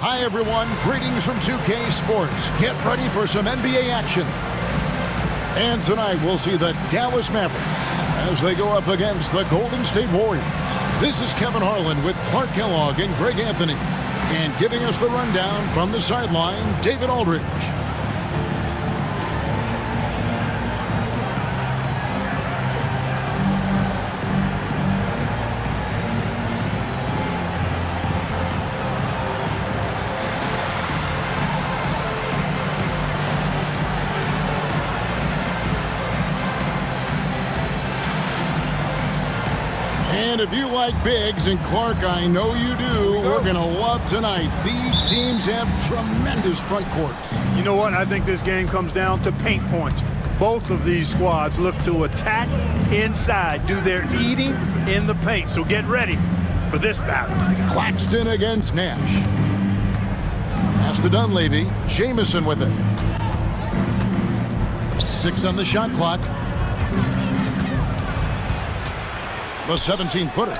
Hi, everyone. Greetings from 2K Sports. Get ready for some NBA action. And tonight, we'll see the Dallas Mavericks as they go up against the Golden State Warriors. This is Kevin Harlan with Clark Kellogg and Greg Anthony. And giving us the rundown from the sideline, David Aldridge. And if you like bigs, and Clark, I know you do, we're going to love tonight. These teams have tremendous front courts. You know what? I think this game comes down to paint points. Both of these squads look to attack inside, do their eating in the paint. So get ready for this battle. Claxton against Nash. Pass to Dunleavy. Jamison with it. 6 on the shot clock. The 17-footer.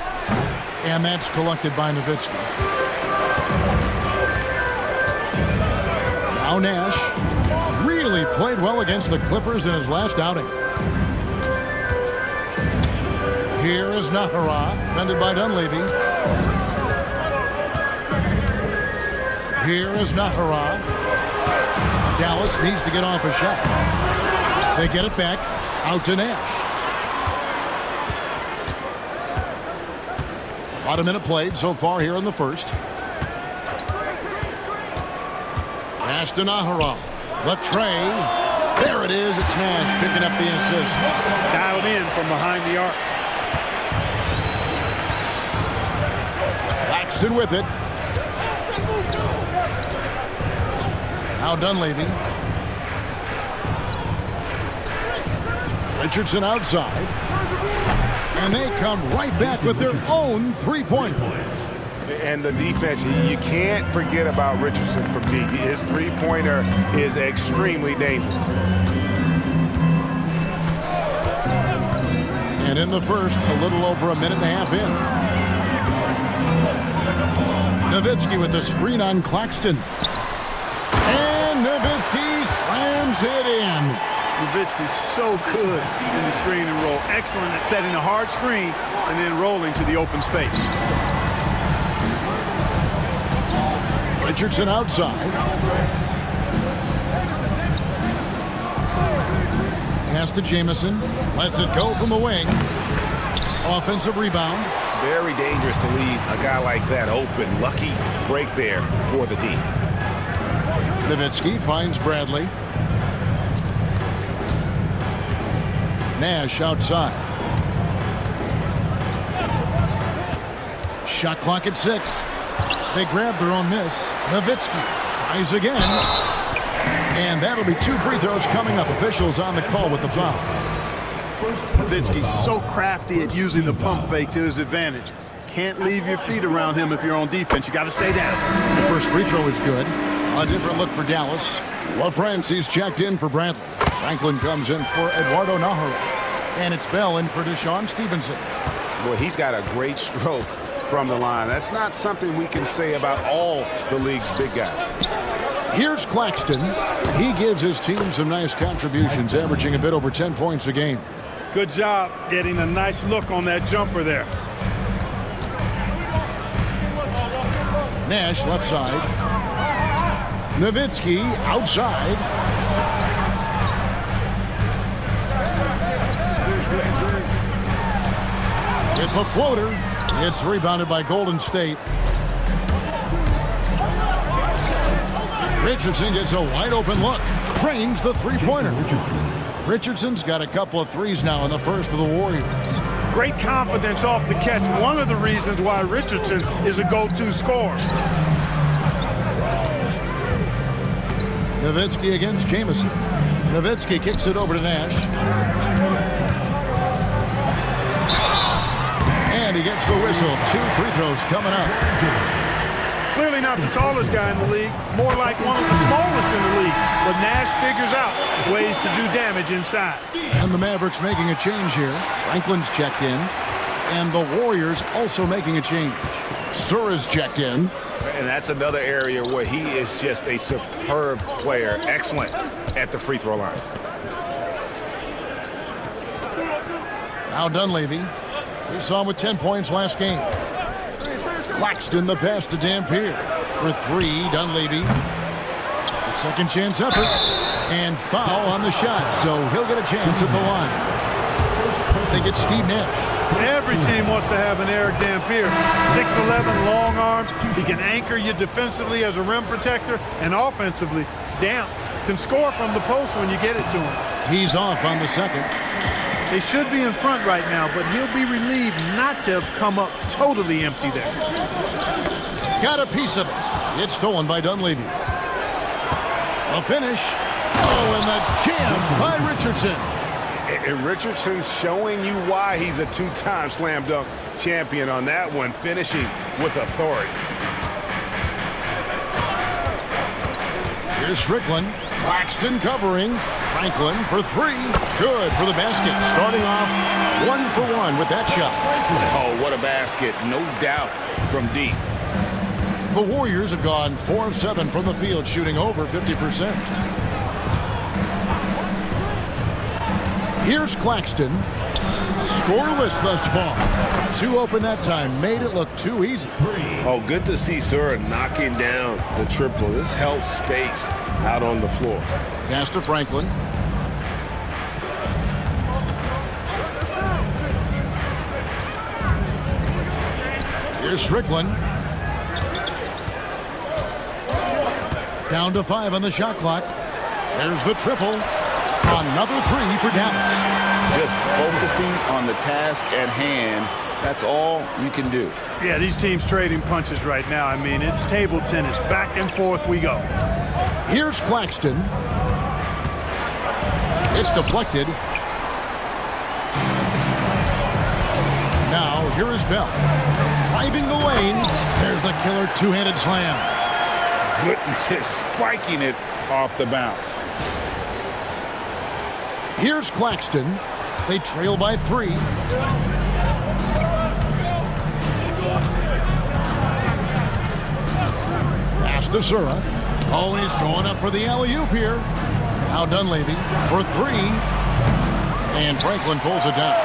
And that's collected by Nowitzki. Now Nash really played well against the Clippers in his last outing. Here is Nahara, defended by Dunleavy. Here is Nahara. Dallas needs to get off a shot. They get it back out to Nash. About a minute played so far here in the first. Pass to Nahara. The tray. There it is. It's Nash picking up the assist. Dialed in from behind the arc. Claxton with it. Now Dunleavy. Richardson outside. And they come right back with their own three-pointer. And the defense, you can't forget about Richardson from deep. His three-pointer is extremely dangerous. And in the first, a little over a minute and a half in. Nowitzki with the screen on Claxton. And Nowitzki slams it in. Nowitzki's so good in the screen and roll. Excellent at setting a hard screen and then rolling to the open space. Richardson outside. Pass to Jamison. Lets it go from the wing. Offensive rebound. Very dangerous to leave a guy like that open. Lucky break there for the D. Nowitzki finds Bradley. Nash outside. Shot clock at 6. They grab their own miss. Nowitzki tries again. And that'll be 2 free throws coming up. Officials on the call with the foul. Nowitzki's so crafty at using the pump fake to his advantage. Can't leave your feet around him if you're on defense. You got to stay down. The first free throw is good. A different look for Dallas. LaFrancie's checked in for Bradley. Franklin comes in for Eduardo Nahara. And it's Bell in for Deshaun Stevenson. Boy, he's got a great stroke from the line. That's not something we can say about all the league's big guys. Here's Claxton. He gives his team some nice contributions, averaging a bit over 10 points a game. Good job getting a nice look on that jumper there. Nash left side. Nowitzki outside. With the floater, it's rebounded by Golden State. Richardson gets a wide open look. Trains the three-pointer. Richardson's got a couple of threes now in the first for the Warriors. Great confidence off the catch. One of the reasons why Richardson is a go-to scorer. Nowitzki against Jamison. Nowitzki kicks it over to Nash. And he gets the whistle. 2 free throws coming up. Clearly not the tallest guy in the league, more like one of the smallest in the league. But Nash figures out ways to do damage inside. And the Mavericks making a change here. Franklin's checked in. And the Warriors also making a change. Sura's checked in. And that's another area where he is just a superb player, excellent at the free throw line. Now Dunleavy. We saw him with 10 points last game. Claxton the pass to Dampier. For three, Dunleavy. A second chance effort. And foul on the shot, so he'll get a chance at the line. I think it's Steve Nash. Every team wants to have an Eric Dampier. 6'11", long arms. He can anchor you defensively as a rim protector, and offensively, can score from the post when you get it to him. He's off on the second. They should be in front right now, but he'll be relieved not to have come up totally empty there. Got a piece of it. It's stolen by Dunleavy. A finish. Oh, and the jam by Richardson. And Richardson's showing you why he's a two-time slam dunk champion on that one, finishing with authority. Here's Strickland. Claxton covering. Franklin for three. Good for the basket. Starting off 1 for 1 with that shot. Oh, what a basket. No doubt from deep. The Warriors have gone 4 of 7 from the field, shooting over 50%. Here's Claxton. Scoreless thus far. 2 open that time. Made it look too easy. Oh, good to see Sura knocking down the triple. This helps space out on the floor. Pass to Franklin. Here's Strickland. Down to 5 on the shot clock. There's the triple. Another 3 for Dallas. Just focusing on the task at hand. That's all you can do. Yeah, these teams trading punches right now. I mean, it's table tennis. Back and forth we go. Here's Claxton. It's deflected. Now, here is Bell. Driving the lane. There's the killer two-handed slam. Goodness, spiking it off the bounce. Here's Claxton. They trail by 3. Pass to Sura. Oh, he's going up for the alley-oop here. Now Dunleavy for 3. And Franklin pulls it down.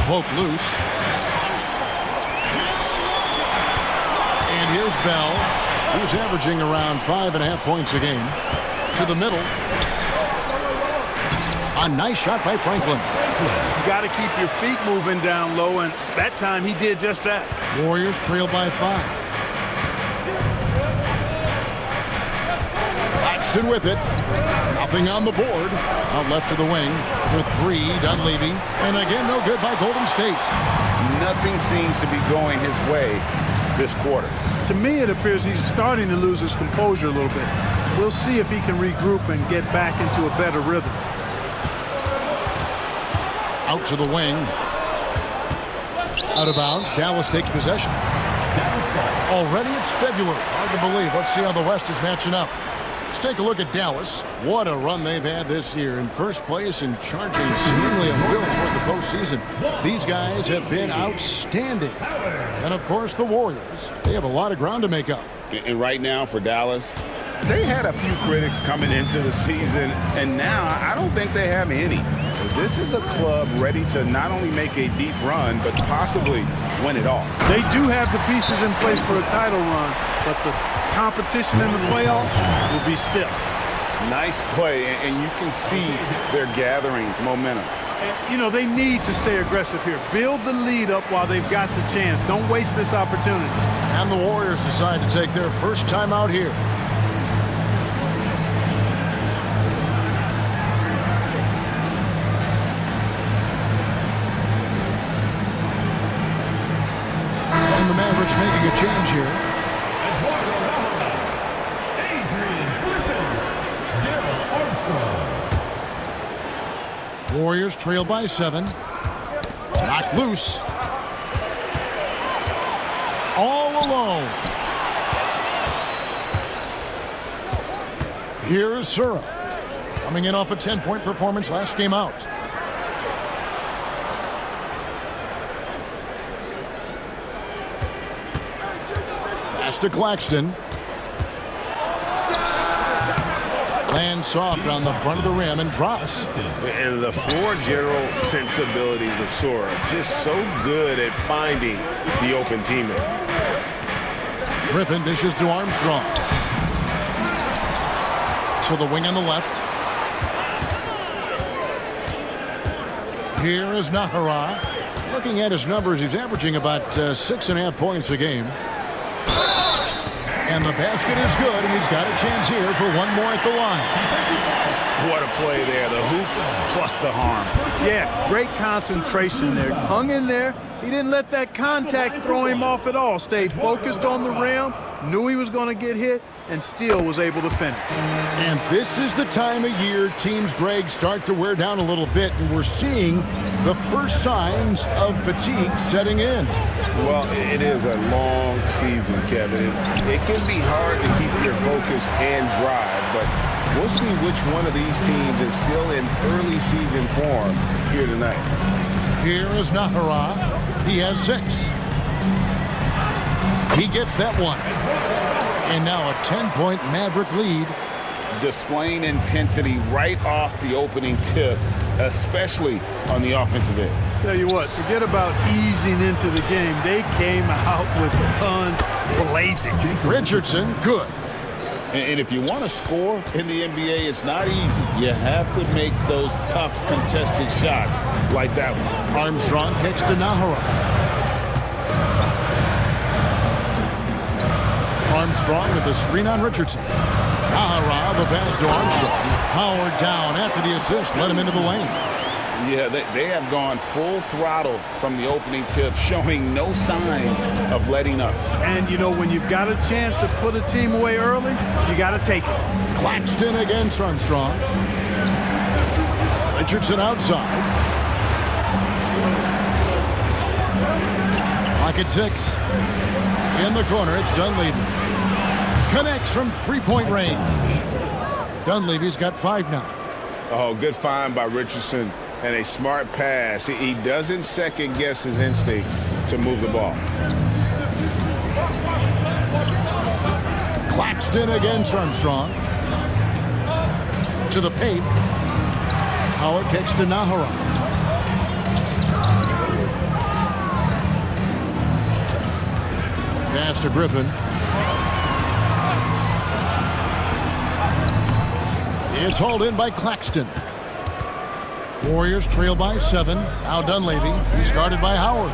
Poke loose. And here's Bell, who's averaging around 5.5 points a game. To the middle. A nice shot by Franklin. You got to keep your feet moving down low, and that time he did just that. Warriors trail by 5. Claxton with it. Nothing on the board. Out left to the wing for 3, Dunleavy. And again, no good by Golden State. Nothing seems to be going his way this quarter. To me, it appears he's starting to lose his composure a little bit. We'll see if he can regroup and get back into a better rhythm. Out to the wing. Out of bounds. Dallas takes possession. Already it's February. Hard to believe. Let's see how the West is matching up. Let's take a look at Dallas. What a run they've had this year. In first place and charging seemingly a will toward the postseason. These guys have been outstanding. And, of course, the Warriors. They have a lot of ground to make up. And right now for Dallas, They had a few critics coming into the season, and now I don't think they have any. This is a club ready to not only make a deep run, but possibly win it all. They do have the pieces in place for a title run, but the competition in the playoffs will be stiff. Nice play, and you can see they're gathering momentum. You know, they need to stay aggressive here. Build the lead up while they've got the chance. Don't waste this opportunity. And the Warriors decide to take their first time out here. And the Mavericks making a change here. Warriors trail by 7. Knocked loose. All alone. Here is Sura. Coming in off a 10-point performance last game out. Pass to Claxton. Lands soft on the front of the rim and drops. And the floor general sensibilities of Sora, just so good at finding the open teammate. Griffin dishes to Armstrong. To the wing on the left. Here is Nahara. Looking at his numbers, he's averaging about 6.5 points a game. And the basket is good, and he's got a chance here for one more at the line. What a play there. The hoop plus the harm. Yeah, great concentration there. Hung in there. He didn't let that contact throw him off at all. Stayed focused on the rim, knew he was going to get hit, and still was able to finish. And this is the time of year teams, Greg, start to wear down a little bit, and we're seeing the first signs of fatigue setting in. Well, it is a long season, Kevin. It can be hard to keep your focus and drive, but we'll see which one of these teams is still in early season form here tonight. Here is Nahara. He has 6. He gets that one. And now a 10-point Maverick lead. Displaying intensity right off the opening tip, especially on the offensive end. Tell you what, forget about easing into the game. They came out with guns blazing. Richardson, good. And if you want to score in the NBA, it's not easy. You have to make those tough contested shots like that one. Armstrong kicks to Nahara. Armstrong with the screen on Richardson. Nahara, the pass to Armstrong. Howard down after the assist, let him into the lane. Yeah, they have gone full throttle from the opening tip, showing no signs of letting up. And, you know, when you've got a chance to put a team away early, you got to take it. Claxton against Armstrong. Richardson outside. Clock at 6. In the corner, it's Dunleavy. Connects from three-point range. Dunleavy's got 5 now. Oh, good find by Richardson. And a smart pass. He doesn't second-guess his instinct to move the ball. Claxton against Armstrong. To the paint. Howard kicks to Nahara. Pass to Griffin. It's hauled in by Claxton. Warriors trail by 7. Now Dunleavy. He's guarded by Howard.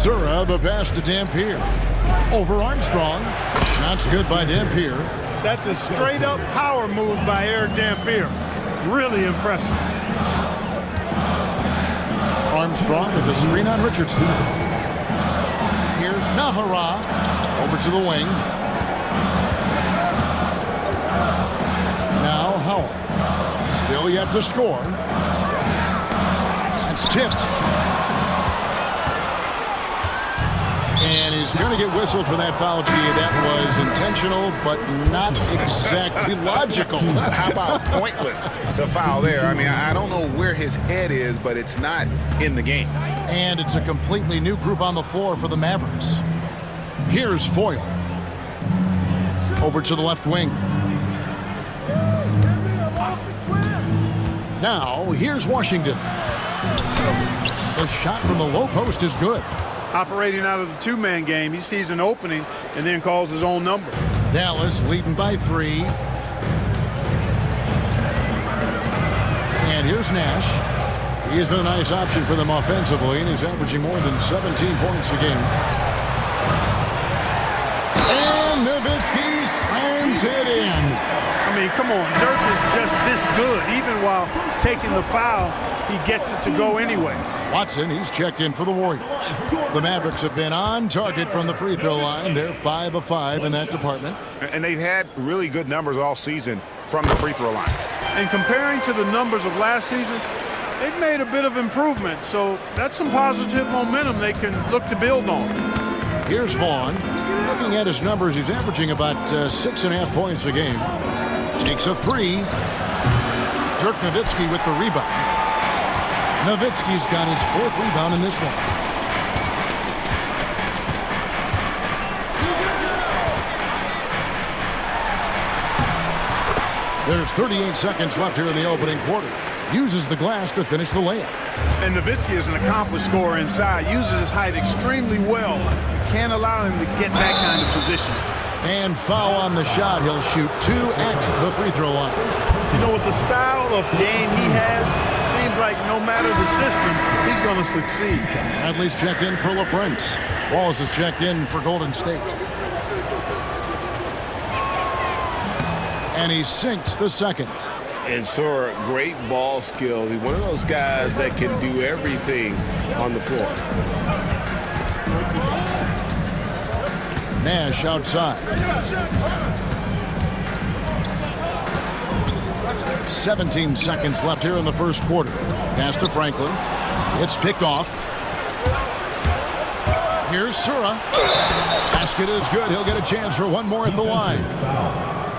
Sura, the pass to Dampier. Over Armstrong. Shot's good by Dampier. That's a straight-up power move by Eric Dampier. Really impressive. Armstrong with the screen on Richardson. Here's Nahara. Over to the wing. Now Howard. Still yet to score. It's tipped. And he's going to get whistled for that foul, G. That was intentional, but not exactly logical. How about pointless to foul there? I mean, I don't know where his head is, but it's not in the game. And it's a completely new group on the floor for the Mavericks. Here's Foyle. Over to the left wing. Now, here's Washington. The shot from the low post is good. Operating out of the two-man game, he sees an opening and then calls his own number. Dallas leading by 3. And here's Nash. He's been a nice option for them offensively, and he's averaging more than 17 points a game. And Nowitzki slams it in. I mean, come on, Dirk is just this good. Even while taking the foul, he gets it to go anyway. Watson, he's checked in for the Warriors. The Mavericks have been on target from the free throw line. They're 5 of 5 in that department. And they've had really good numbers all season from the free throw line. And comparing to the numbers of last season, they've made a bit of improvement. So that's some positive momentum they can look to build on. Here's Vaughn. Looking at his numbers, he's averaging about 6.5 points a game. Takes a 3. Dirk Nowitzki with the rebound. Nowitzki's got his 4th rebound in this one. There's 38 seconds left here in the opening quarter. Uses the glass to finish the layup. And Nowitzki is an accomplished scorer inside. Uses his height extremely well. You can't allow him to get that kind of position. And foul on the shot. He'll shoot 2 at the free throw line. You know, with the style of game he has, seems like no matter the system, he's going to succeed. Bradley's checked in for LaFrance. Wallace is checked in for Golden State. And he sinks the second. And Sora, great ball skills. He's one of those guys that can do everything on the floor. Nash outside. 17 seconds left here in the first quarter. Pass to Franklin. It's picked off. Here's Sura. Basket is good. He'll get a chance for one more at the line.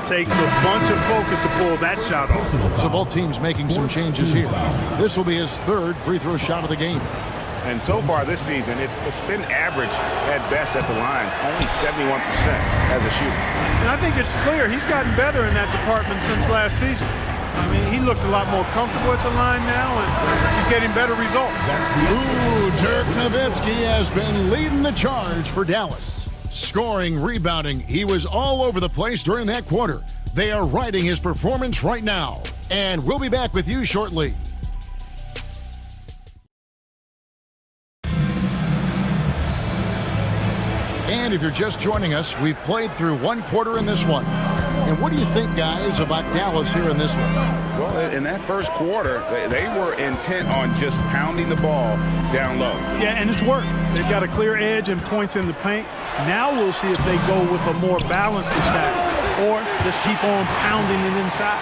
Takes a bunch of focus to pull that shot off. So both teams making some changes here. This will be his 3rd free throw shot of the game. And so far this season, it's been average at best at the line. Only 71% as a shooter. And I think it's clear he's gotten better in that department since last season. I mean, he looks a lot more comfortable at the line now, and he's getting better results. Ooh, Dirk Nowitzki has been leading the charge for Dallas. Scoring, rebounding, he was all over the place during that quarter. They are riding his performance right now. And we'll be back with you shortly. And if you're just joining us, we've played through one quarter in this one. And what do you think, guys, about Dallas here in this one? Well, in that first quarter, they were intent on just pounding the ball down low. Yeah, and it's worked. They've got a clear edge and points in the paint. Now we'll see if they go with a more balanced attack or just keep on pounding it inside.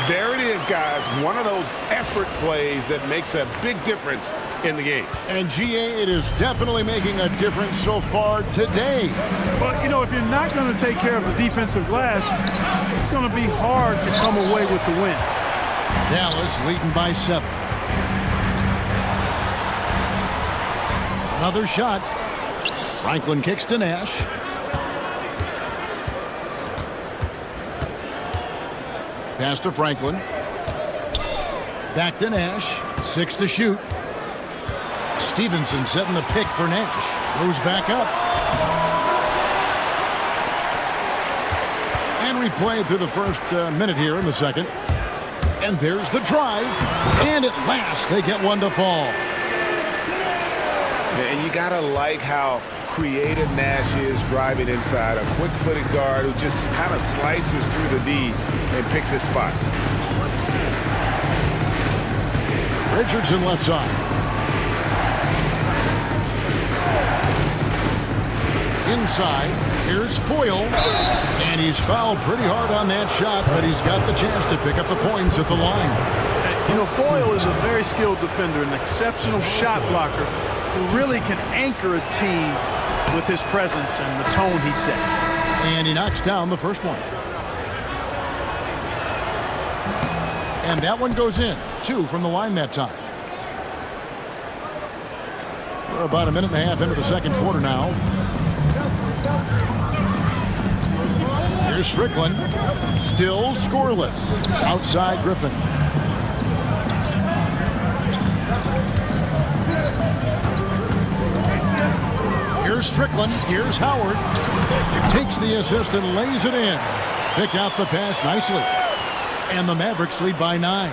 There it is, guys. One of those effort plays that makes a big difference in the game. And GA, it is definitely making a difference so far today. But, you know, if you're not going to take care of the defensive glass, it's going to be hard to come away with the win. Dallas leading by 7. Another shot. Franklin kicks to Nash. Pass to Franklin. Back to Nash. 6 to shoot. Stevenson setting the pick for Nash. Goes back up. And we played through the first minute here in the second. And there's the drive. And at last they get one to fall. And you got to like how creative Nash is driving inside. A quick-footed guard who just kind of slices through the D and picks his spots. Richardson left side. Inside, here's Foyle. And he's fouled pretty hard on that shot, but he's got the chance to pick up the points at the line. You know, Foyle is a very skilled defender, an exceptional shot blocker who really can anchor a team with his presence and the tone he sets. And he knocks down the first one. And that one goes in. 2 from the line that time. We're about a minute and a half into the second quarter now. Here's Strickland. Still scoreless. Outside Griffin. Here's Strickland. Here's Howard. Takes the assist and lays it in. Picked out the pass nicely. And the Mavericks lead by 9.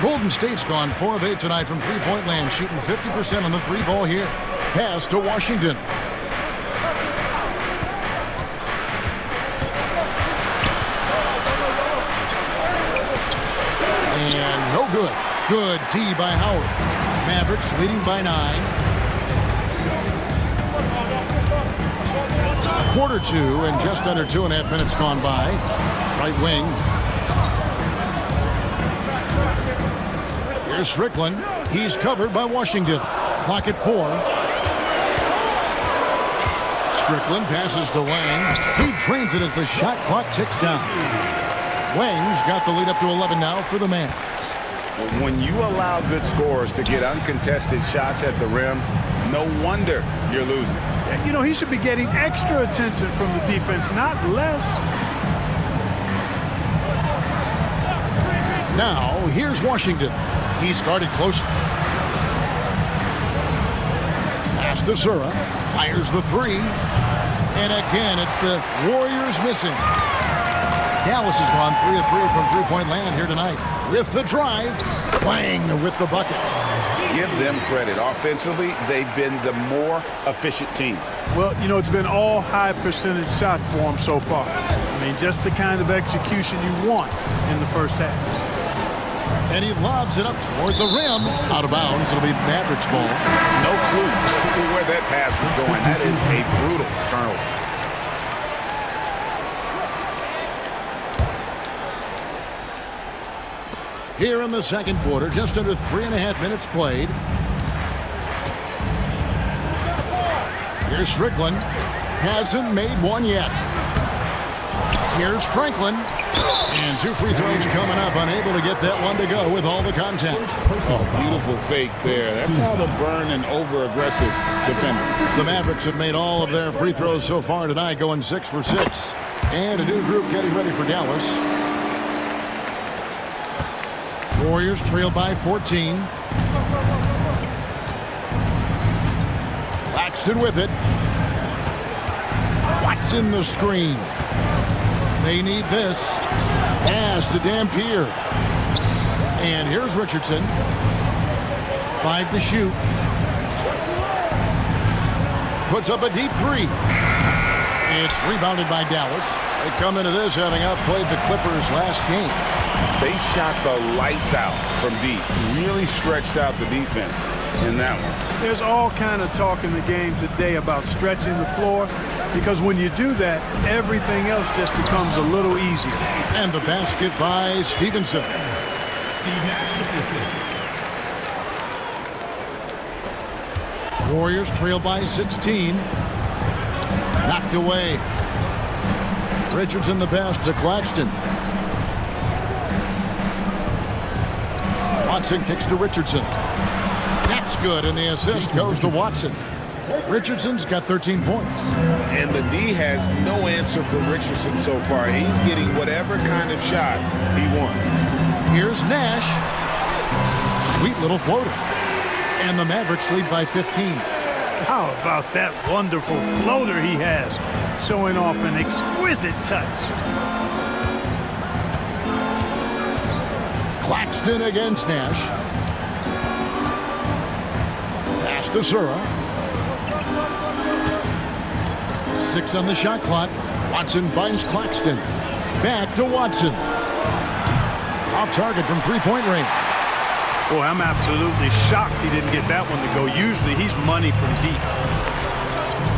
Golden State's gone 4 of 8 tonight from three-point land, shooting 50% on the 3 ball here. Pass to Washington. And no good. Good D by Howard. Mavericks leading by 9. Quarter 2 and just under 2.5 minutes gone by. Right wing. Here's Strickland. He's covered by Washington. Clock at 4. Strickland passes to Wang. He drains it as the shot clock ticks down. Wang's got the lead up to 11 now for the Mavs. When you allow good scorers to get uncontested shots at the rim, no wonder you're losing. You know, he should be getting extra attention from the defense, not less. Now, here's Washington. He's guarded close. Pass to Sura. Fires the three. And again, it's the Warriors missing. Dallas has gone 3 of 3 from three-point land here tonight. With the drive, bang with the bucket. Give them credit. Offensively, they've been the more efficient team. Well, you know, it's been all high percentage shot for them so far. I mean, just the kind of execution you want in the first half. And he lobs it up toward the rim. Out of bounds. It'll be Mavericks ball. No clue where that pass is going. That is a brutal turnover. Here in the second quarter, just under 3.5 minutes played. Here's Strickland. Hasn't made one yet. Here's Franklin. And 2 free throws coming up. Unable to get that one to go with all the contact. Oh, beautiful fake there. That's how to burn an over-aggressive defender. The Mavericks have made all of their free throws so far tonight, going 6 for 6. And a new group getting ready for Dallas. Warriors trail by 14. Claxton with it. Watson the screen. They need this. Pass to Dampier. And here's Richardson. 5 to shoot. Puts up a deep three. It's rebounded by Dallas. They come into this having outplayed the Clippers last game. They shot the lights out from deep. Really stretched out the defense in that one. There's all kind of talk in the game today about stretching the floor, because when you do that, everything else just becomes a little easier. And the basket by Stevenson. Warriors trail by 16. Knocked away. Richardson the pass to Claxton. Watson kicks to Richardson. That's good, and the assist goes to Watson. Richardson's got 13 points. And the D has no answer for Richardson so far. He's getting whatever kind of shot he wants. Here's Nash. Sweet little floater. And the Mavericks lead by 15. How about that wonderful floater he has, showing off an exquisite touch. Claxton against Nash. Pass to Sura. 6 on the shot clock. Watson finds Claxton. Back to Watson. Off target from three-point range. Boy, I'm absolutely shocked he didn't get that one to go. Usually he's money from deep.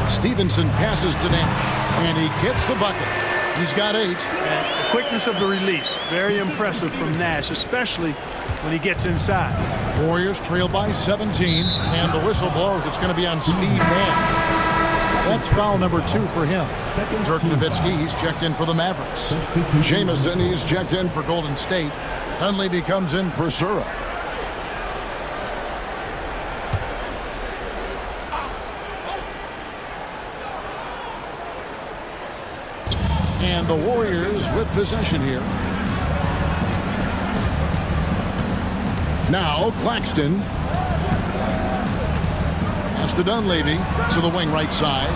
Stevenson passes to Nash, and he gets the bucket. He's got 8. And the quickness of the release, very impressive from Nash, especially when he gets inside. Warriors trail by 17, and the whistle blows. It's going to be on Steve Nash. That's foul number 2 for him. Dirk Nowitzki, he's checked in for the Mavericks. Jamison, he's checked in for Golden State. Dunleavy comes in for Sura. And the Warriors with possession here. Now Claxton. Pass to Dunleavy to the wing right side.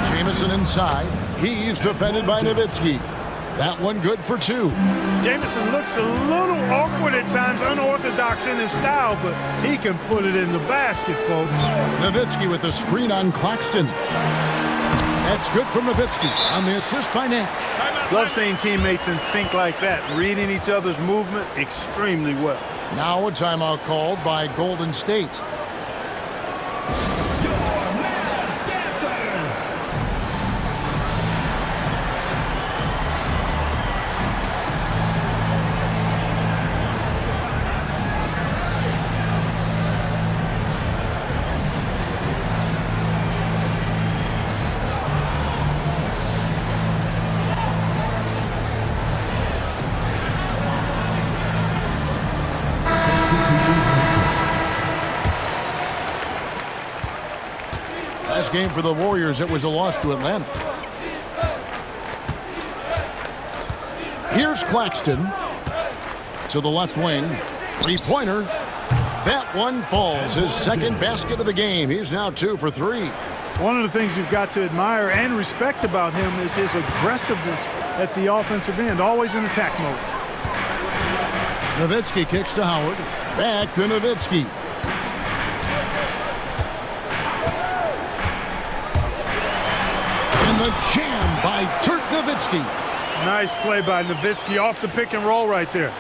Jamison inside. He's defended by Nowitzki. That one good for 2. Jamison looks a little awkward at times, unorthodox in his style, but he can put it in the basket, folks. Nowitzki with the screen on Claxton. That's good from Nowitzki on the assist by Nash. Love seeing teammates in sync like that, reading each other's movement extremely well. Now a timeout called by Golden State. Last game for the Warriors, it was a loss to Atlanta. Here's Claxton to the left wing. Three-pointer. That one falls. His second basket of the game. He's now 2 for 3. One of the things you've got to admire and respect about him is his aggressiveness at the offensive end, always in attack mode. Nowitzki kicks to Howard. Back to Nowitzki. And the jam by Dirk Nowitzki. Nice play by Nowitzki off the pick and roll right there.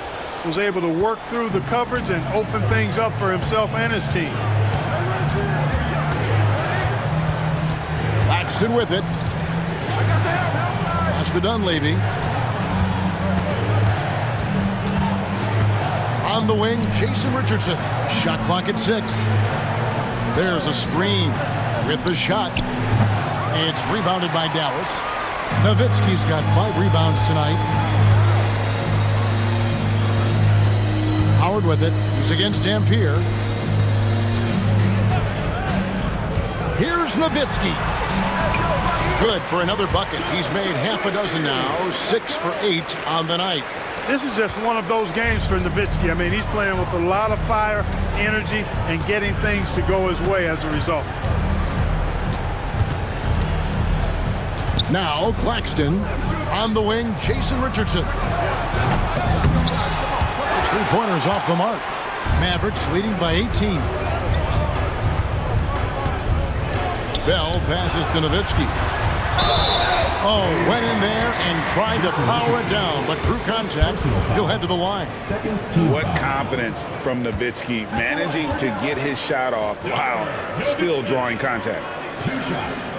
Was able to work through the coverage and open things up for himself and his team. Claxton with it. Pass to Dunleavy. On the wing, Jason Richardson. Shot clock at 6. There's a screen with the shot. It's rebounded by Dallas. Nowitzki's got 5 rebounds tonight. Howard with it. He's against Dampier. Here's Nowitzki. Good for another bucket. He's made half a dozen now. 6 for 8 on the night. This is just one of those games for Nowitzki. I mean, he's playing with a lot of fire, energy, and getting things to go his way as a result. Now Claxton. On the wing, Jason Richardson. Those 3-pointers off the mark. Mavericks leading by 18. Bell passes to Nowitzki. Oh, went in there and tried to power it down, but drew contact. He'll head to the line. What confidence from Nowitzki, managing to get his shot off while still drawing contact. 2 shots.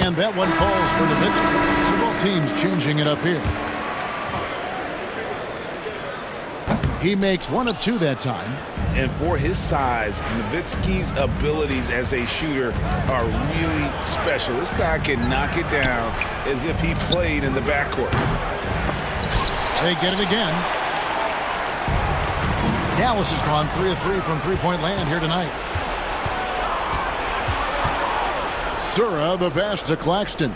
And that one falls for Nowitzki. So both teams changing it up here. He makes 1 of 2 that time. And for his size, Nowitzki's abilities as a shooter are really special. This guy can knock it down as if he played in the backcourt. They get it again. Dallas has gone 3 of 3 from three-point land here tonight. Sura, the pass to Claxton.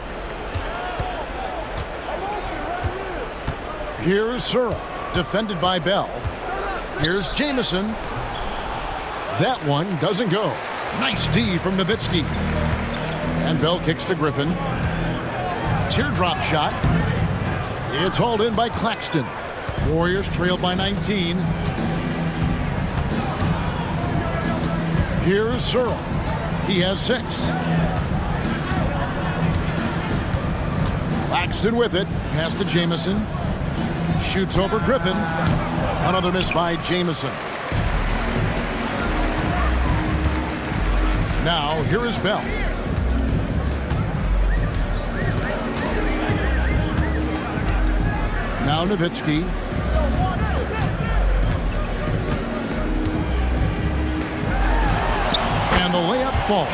Here's Sura, defended by Bell. Here's Jamison. That one doesn't go. Nice D from Nowitzki. And Bell kicks to Griffin. Teardrop shot. It's hauled in by Claxton. Warriors trailed by 19. Here's Sura. He has 6. Claxton with it. Pass to Jamison. Shoots over Griffin. Another miss by Jamison. Now, here is Bell. Now Nowitzki. And the layup falls.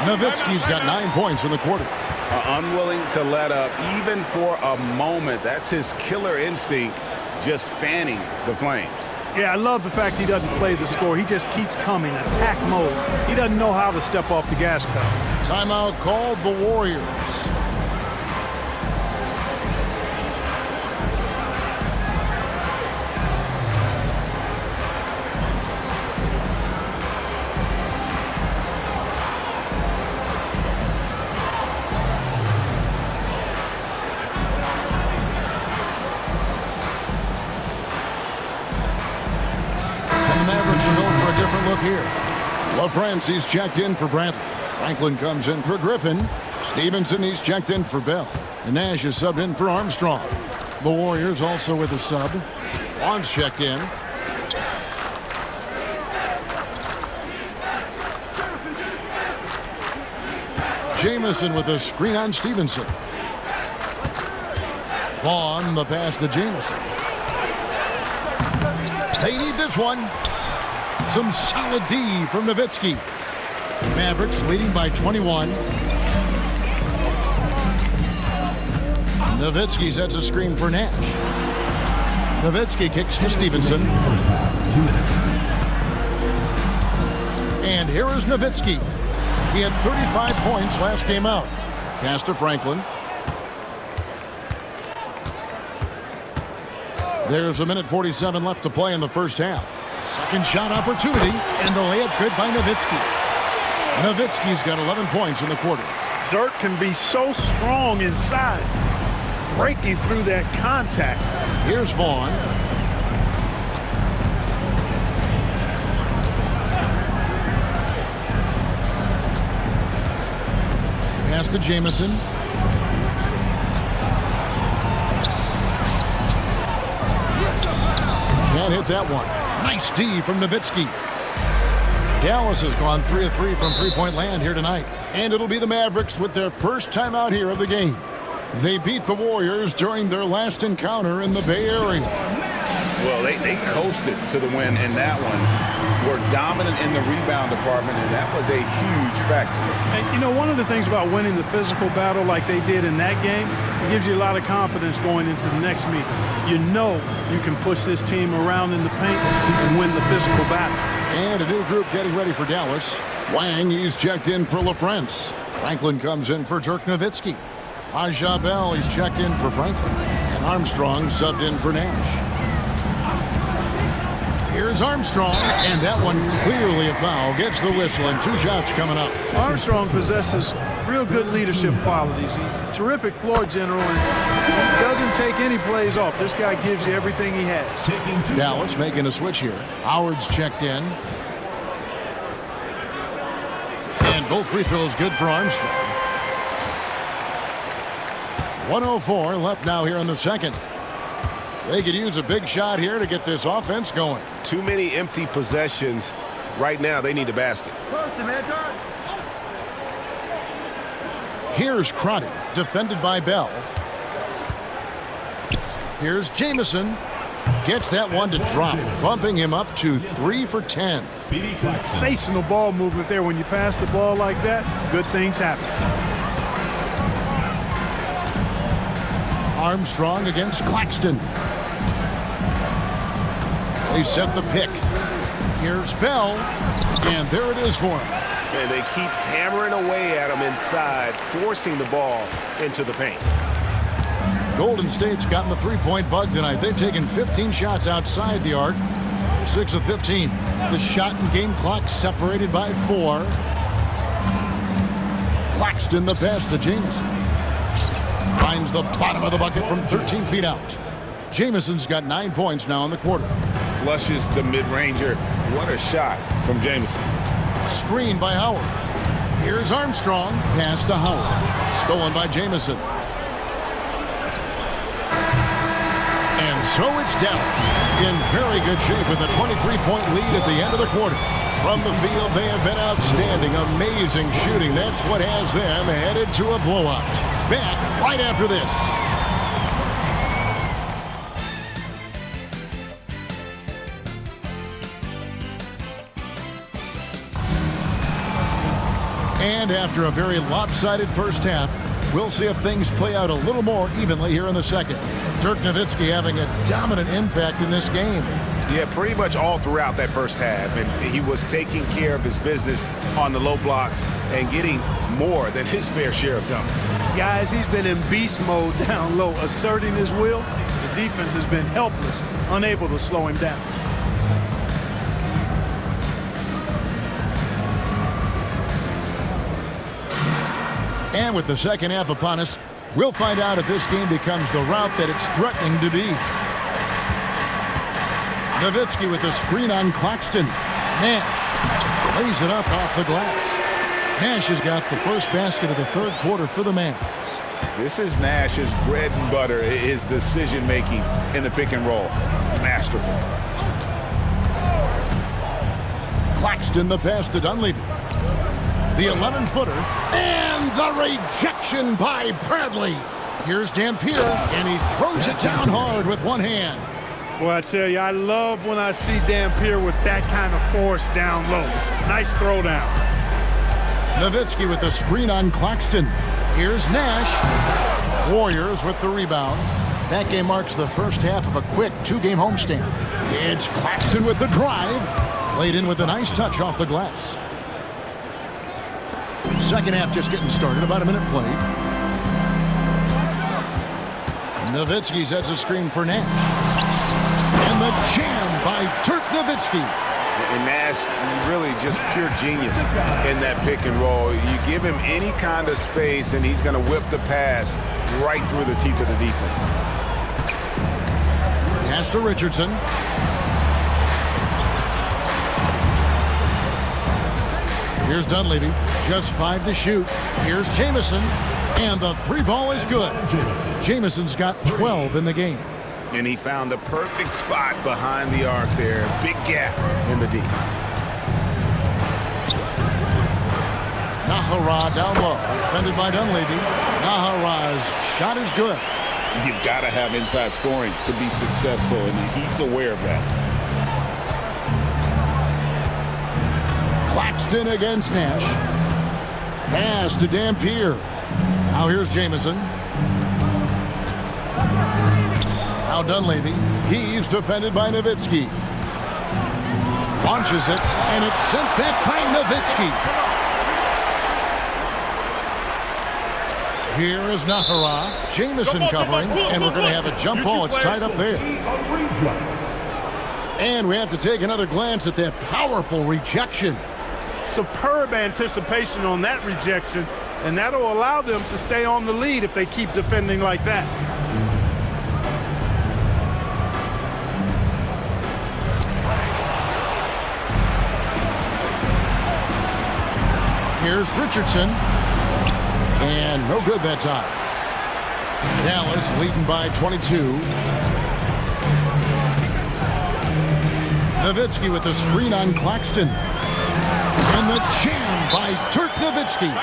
Nowitzki's got 9 points in the quarter. Unwilling to let up even for a moment. That's his killer instinct, just fanning the flames. Yeah, I love the fact he doesn't play the score. He just keeps coming, attack mode. He doesn't know how to step off the gas pedal. Timeout called the Warriors. Here. LaFrancis checked in for Bradley. Franklin comes in for Griffin. Stevenson, he's checked in for Bell. And Nash is subbed in for Armstrong. The Warriors also with a sub. Long's checked in. Jamison with a screen on Stevenson. Vaughn, the pass to Jamison. They need this one. Some solid D from Nowitzki. Mavericks leading by 21. Nowitzki sets a screen for Nash. Nowitzki kicks to Stevenson. First half, 2 minutes. And here is Nowitzki. He had 35 points last game out. Pass to Franklin. There's a minute 47 left to play in the first half. Second shot opportunity, and the layup good by Nowitzki. Nowitzki's got 11 points in the quarter. Dirk can be so strong inside, breaking through that contact. Here's Vaughn. Pass to Jamison. Can't hit that one. Nice D from Nowitzki. Dallas has gone 3 of 3 from three-point land here tonight. And it'll be the Mavericks with their first time out here of the game. They beat the Warriors during their last encounter in the Bay Area. Well, they coasted to the win in that one. Were dominant in the rebound department, and that was a huge factor. And, you know, one of the things about winning the physical battle like they did in that game, it gives you a lot of confidence going into the next meeting. You know you can push this team around in the paint and win the physical battle. And a new group getting ready for Dallas. Wang, he's checked in for LaFrance. Franklin comes in for Dirk Nowitzki. Aja Bell, he's checked in for Franklin. And Armstrong subbed in for Nash. Here's Armstrong, and that one clearly a foul. Gets the whistle, and 2 shots coming up. Armstrong possesses real good leadership qualities. He's a terrific floor general and doesn't take any plays off. This guy gives you everything he has. Dallas making a switch here. Howard's checked in. And both free throws good for Armstrong. 1:04 left now here in the second. They could use a big shot here to get this offense going. Too many empty possessions. Right now, they need a basket. Here's Crotty, defended by Bell. Here's Jamison. Gets that one to drop, bumping him up to 3 for 10. Sensational ball movement there. When you pass the ball like that, good things happen. Armstrong against Claxton. They set the pick. Here's Bell, and there it is for him. And they keep hammering away at him inside, forcing the ball into the paint. Golden State's gotten the three-point bug tonight. They've taken 15 shots outside the arc. 6 of 15. The shot and game clock separated by 4. Claxton the pass to Jamison. Finds the bottom of the bucket from 13 feet out. Jamison's got 9 points now in the quarter. Flushes the mid-ranger. What a shot from Jamison. Screen by Howard. Here's Armstrong. Pass to Howard. Stolen by Jamison. And so it's Dallas in very good shape with a 23-point lead at the end of the quarter. From the field, they have been outstanding. Amazing shooting. That's what has them headed to a blowout. Back right after this. And after a very lopsided first half, we'll see if things play out a little more evenly here in the second. Dirk Nowitzki having a dominant impact in this game. Yeah, pretty much all throughout that first half. And he was taking care of his business on the low blocks and getting more than his fair share of dunks. Guys, he's been in beast mode down low, asserting his will. The defense has been helpless, unable to slow him down. And with the second half upon us, we'll find out if this game becomes the route that it's threatening to be. Nowitzki with the screen on Claxton. Nash lays it up off the glass. Nash has got the first basket of the third quarter for the Mavs. This is Nash's bread and butter, his decision-making in the pick and roll. Masterful. Claxton the pass to Dunleavy. The 11-footer, and the rejection by Bradley. Here's Dampier, and he throws it down hard with one hand. Well, I tell you, I love when I see Dampier with that kind of force down low. Nice throw down. Nowitzki with the screen on Claxton. Here's Nash. Warriors with the rebound. That game marks the first half of a quick 2-game homestand. It's Claxton with the drive. Laid in with a nice touch off the glass. Second half just getting started, about a minute played. Nowitzki sets a screen for Nash. jam by Dirk Nowitzki. And Nash, really just pure genius in that pick and roll. You give him any kind of space, and he's going to whip the pass right through the teeth of the defense. Pass to Richardson. Here's Dunleavy. Just 5 to shoot. Here's Jamison. And the 3 ball is good. Jamison's got 12 in the game. And he found the perfect spot behind the arc there. Big gap in the deep. Nahara down low. Defended by Dunleavy. Nahara's shot is good. You've got to have inside scoring to be successful, and he's aware of that. Claxton against Nash. Pass to Dampier. Now here's Jamison. Now Dunleavy. He's defended by Nowitzki. Launches it, and it's sent back by Nowitzki. Here is Nahara. Jamison covering, and we're going to have a jump ball. It's tied up there. And we have to take another glance at that powerful rejection. Superb anticipation on that rejection, and that'll allow them to stay on the lead if they keep defending like that. Here's Richardson. And no good that time. Dallas leading by 22. Nowitzki with the screen on Claxton. And the jam by Dirk Nowitzki.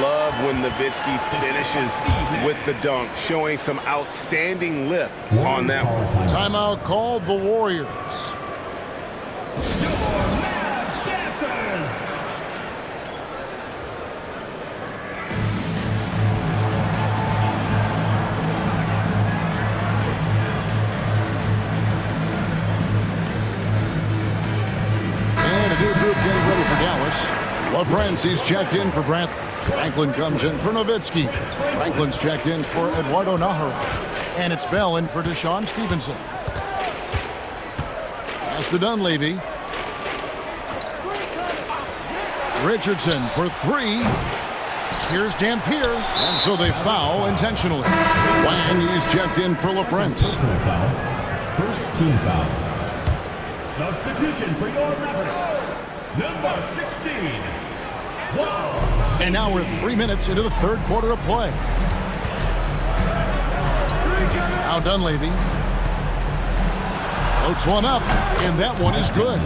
Love when Nowitzki finishes with the dunk, showing some outstanding lift on that one. Timeout called the Warriors. Getting ready for Dallas. LaFrancie's checked in for Brandt. Franklin comes in for Nowitzki. Franklin's checked in for Eduardo Nahara. And it's Bell in for Deshaun Stevenson. Pass to Dunleavy. Richardson for 3. Here's Dampier. And so they foul intentionally. Wang is checked in for LaFrance. First team foul. Substitution for your Mavericks. Number 16. Wow. And now we're 3 minutes into the third quarter of play. Now Dunleavy floats one up, and that one is good.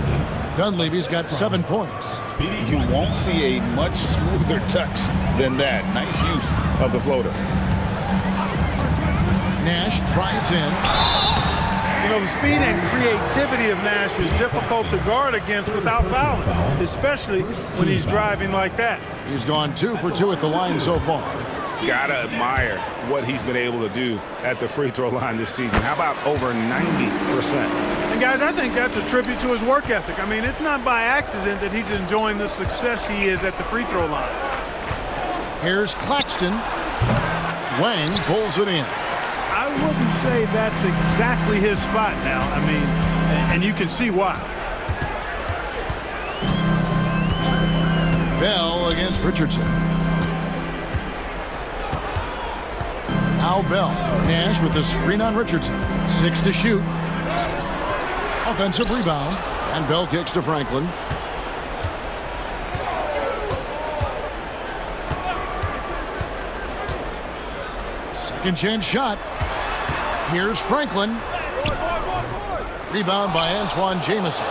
Dunleavy's got 7 points. You won't see a much smoother touch than that. Nice use of the floater. Nash drives in. You know, the speed and creativity of Nash is difficult to guard against without fouling, especially when he's driving like that. He's gone 2 for 2 at the line so far. Gotta admire what he's been able to do at the free throw line this season. How about over 90%? And guys, I think that's a tribute to his work ethic. I mean, it's not by accident that he's enjoying the success he is at the free throw line. Here's Claxton. Wang pulls it in. I wouldn't say that's exactly his spot now. I mean, and you can see why. Bell against Richardson. Now Bell. Nash with the screen on Richardson. 6 to shoot. Offensive rebound. And Bell kicks to Franklin. Second chance shot. Here's Franklin. Rebound by Antoine Jamison.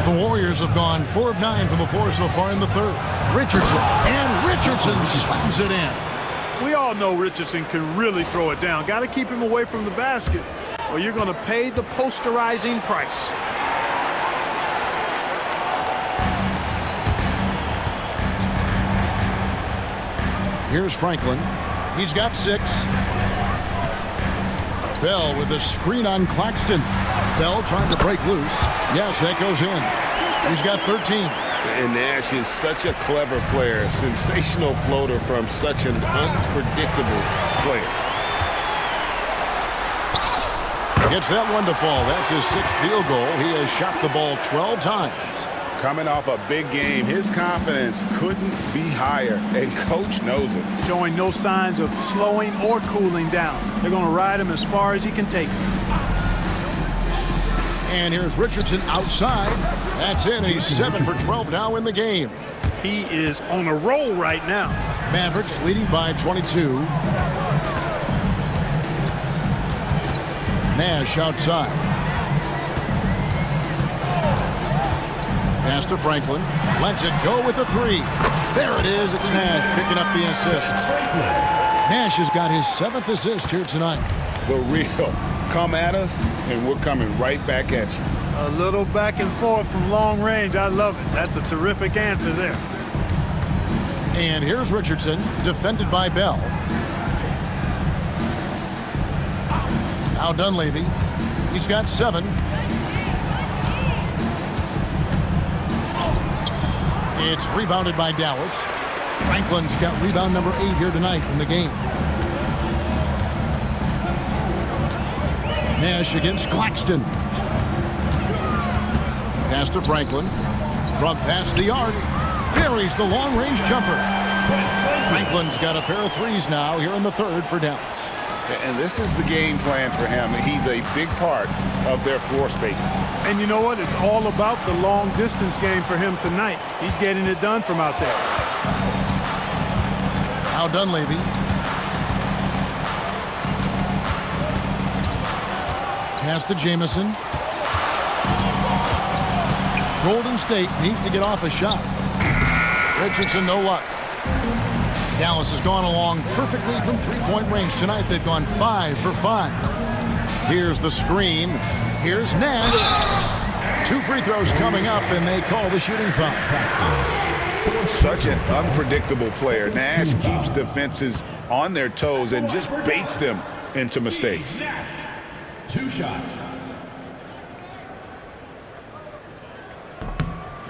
The Warriors have gone 4 of 9 from the floor so far in the third. Richardson. And Richardson slams it in. We all know Richardson can really throw it down. Got to keep him away from the basket, or you're going to pay the posterizing price. Here's Franklin. He's got 6. Bell with a screen on Claxton. Bell trying to break loose. Yes, that goes in. He's got 13. And Nash is such a clever player. Sensational floater from such an unpredictable player. Gets that one to fall. That's his 6th field goal. He has shot the ball 12 times. Coming off a big game, his confidence couldn't be higher, and coach knows it. Showing no signs of slowing or cooling down. They're going to ride him as far as he can take him. And here's Richardson outside. That's in. He's 7 for 12 now in the game. He is on a roll right now. Mavericks leading by 22. Nash outside. Pass to Franklin. Lets it go with the 3. There it is. It's Nash picking up the assist. Nash has got his 7th assist here tonight. The real. Come at us, and we're coming right back at you. A little back and forth from long range. I love it. That's a terrific answer there. And here's Richardson, defended by Bell. Now Dunleavy. He's got 7. It's rebounded by Dallas. Franklin's got rebound number 8 here tonight in the game. Nash against Claxton. Pass to Franklin. From past the arc. Buries the long-range jumper. Franklin's got a pair of 3s now here in the 3rd for Dallas. And this is the game plan for him. He's a big part of their floor spacing. And you know what? It's all about the long-distance game for him tonight. He's getting it done from out there. Now Dunleavy. Pass to Jamison. Golden State needs to get off a shot. Richardson, no luck. Dallas has gone along perfectly from 3-point range tonight. They've gone 5 for 5. Here's the screen. Here's Nash. 2 free throws coming up, and they call the shooting foul. Such an unpredictable player. Nash keeps defenses on their toes and just baits them into mistakes. 2 shots.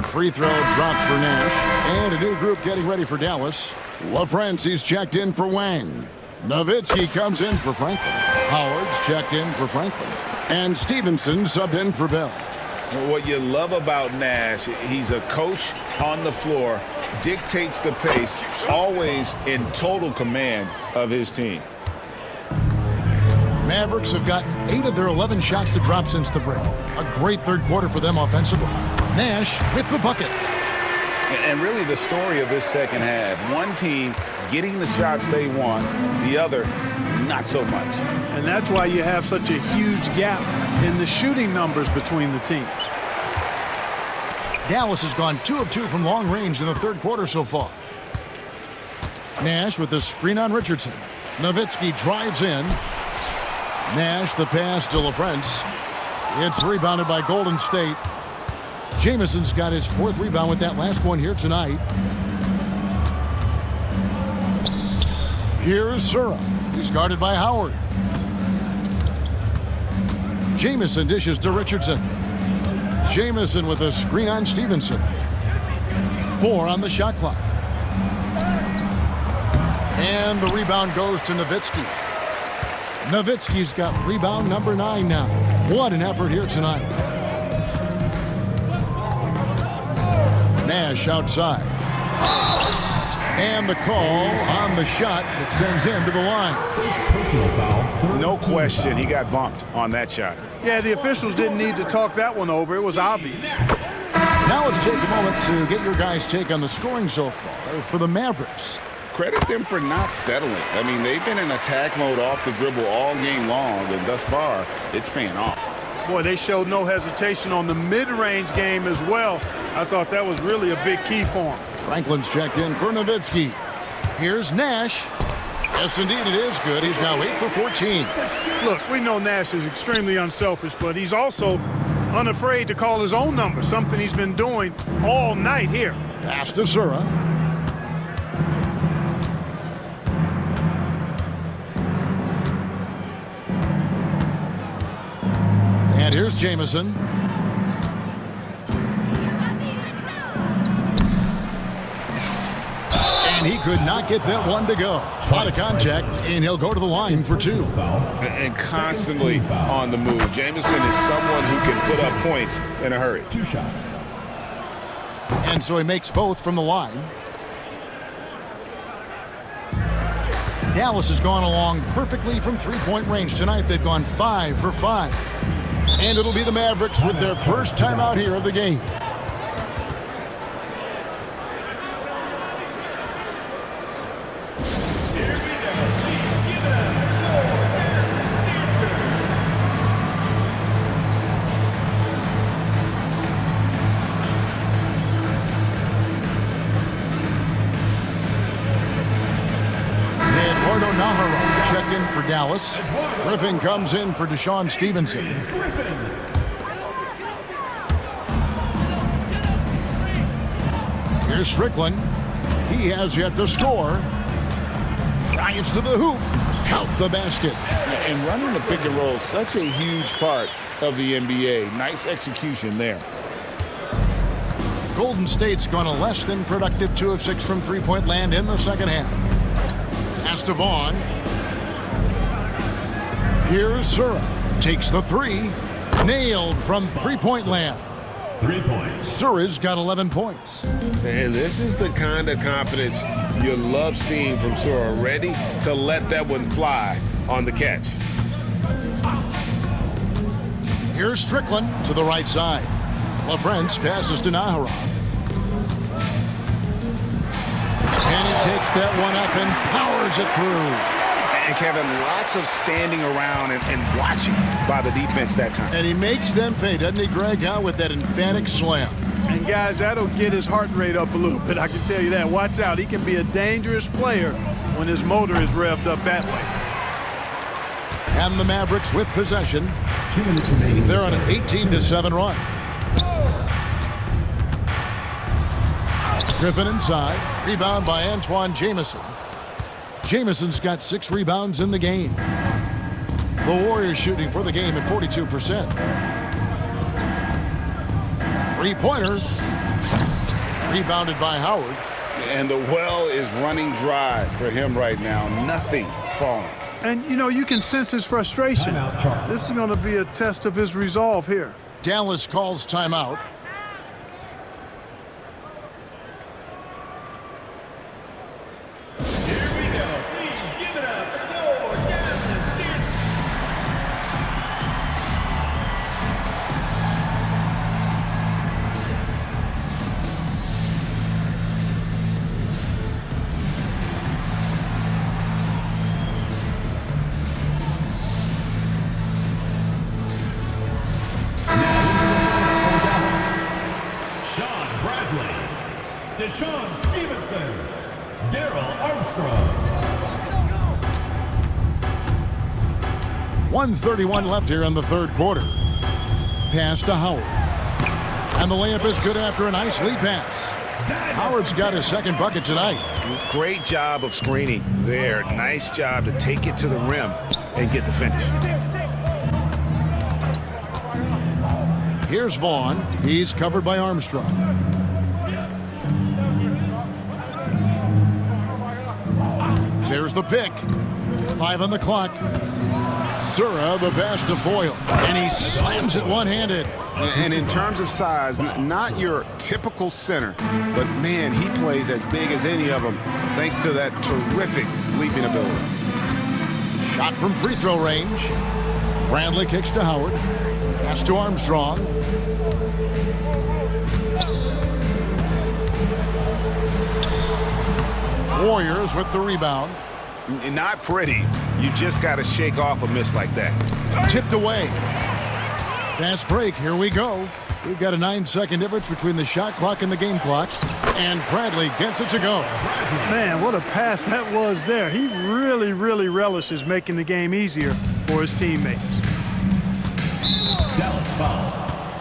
Free throw drops for Nash. And a new group getting ready for Dallas. LaFrancie's checked in for Wang. Nowitzki comes in for Franklin. Howard's checked in for Franklin. And Stevenson subbed in for Bell. What you love about Nash, he's a coach on the floor, dictates the pace, always in total command of his team. Mavericks have gotten 8 of their 11 shots to drop since the break. A great 3rd quarter for them offensively. Nash with the bucket. And really the story of this 2nd half, one team getting the shots they want, the other not so much. And that's why you have such a huge gap in the shooting numbers between the teams. Dallas has gone 2 of 2 from long range in the 3rd quarter so far. Nash with the screen on Richardson. Nowitzki drives in. Nash the pass to LaFrance. It's rebounded by Golden State. Jamison's got his 4th rebound with that last one here tonight. Here's Sura. He's guarded by Howard. Jamison dishes to Richardson. Jamison with a screen on Stevenson. 4 on the shot clock. And the rebound goes to Nowitzki. Nowitzki's got rebound number 9 now. What an effort here tonight. Nash outside. And the call on the shot that sends him to the line. Personal foul. No question, he got bumped on that shot. Yeah, the officials didn't need to talk that one over. It was obvious. Now let's take a moment to get your guys' take on the scoring so far for the Mavericks. Credit them for not settling. I mean, they've been in attack mode off the dribble all game long, and thus far, it's paying off. Boy, they showed no hesitation on the mid-range game as well. I thought that was really a big key for him. Franklin's checked in for Nowitzki. Here's Nash. Yes, indeed, it is good. He's now 8 for 14. Look, we know Nash is extremely unselfish, but he's also unafraid to call his own number, something he's been doing all night here. Pass to Sura. And here's Jamison. And he could not get that one to go. A lot of contact, and he'll go to the line for 2. And constantly on the move. Jamison is someone who can put up points in a hurry. 2 shots. And so he makes both from the line. Dallas has gone along perfectly from 3-point range tonight. They've gone 5 for 5. And it'll be the Mavericks with their first time out here of the game. Check in for Dallas. Griffin comes in for Deshaun Stevenson. Here's Strickland. He has yet to score. Drives to the hoop. Count the basket. And running the pick and roll is such a huge part of the NBA. Nice execution there. Golden State's gone a less than productive 2 of 6 from 3-point land in the second half. Pass to Vaughn. Here's Sura. Takes the 3. Nailed from 3-point land. 3 points. Sura's got 11 points. And this is the kind of confidence you love seeing from Sura. Ready to let that one fly on the catch. Here's Strickland to the right side. LaFrance passes to Naharov. And he takes that one up and powers it through. And Kevin, lots of standing around and watching by the defense that time. And he makes them pay, doesn't he, Greg, with that emphatic slam. And, guys, that'll get his heart rate up a little bit. I can tell you that. Watch out. He can be a dangerous player when his motor is revved up that way. And the Mavericks with possession. 2 minutes remaining. They're on an 18-7 run. Griffin inside. Rebound by Antoine Jamison. Jamison's got 6 rebounds in the game. The Warriors shooting for the game at 42%. 3-pointer. Rebounded by Howard. And the well is running dry for him right now. Nothing falling. And, you know, you can sense his frustration. This is going to be a test of his resolve here. Dallas calls timeout. Deshaun Stevenson, Daryl Armstrong. 1:31 left here in the third quarter. Pass to Howard. And the layup is good after a nice lead pass. Howard's got his second bucket tonight. Great job of screening there. Nice job to take it to the rim and get the finish. Here's Vaughn. He's covered by Armstrong. There's the pick. 5 on the clock. Sura, the pass to Foyle. And he slams it one-handed. And in terms of size, not your typical center, but, man, he plays as big as any of them thanks to that terrific leaping ability. Shot from free throw range. Bradley kicks to Howard. Pass to Armstrong. Warriors with the rebound. Not pretty. You just got to shake off a miss like that. Tipped away. Fast break. Here we go. We've got a 9-second difference between the shot clock and the game clock. And Bradley gets it to go. Man, what a pass that was there. He really, really relishes making the game easier for his teammates. Dallas foul.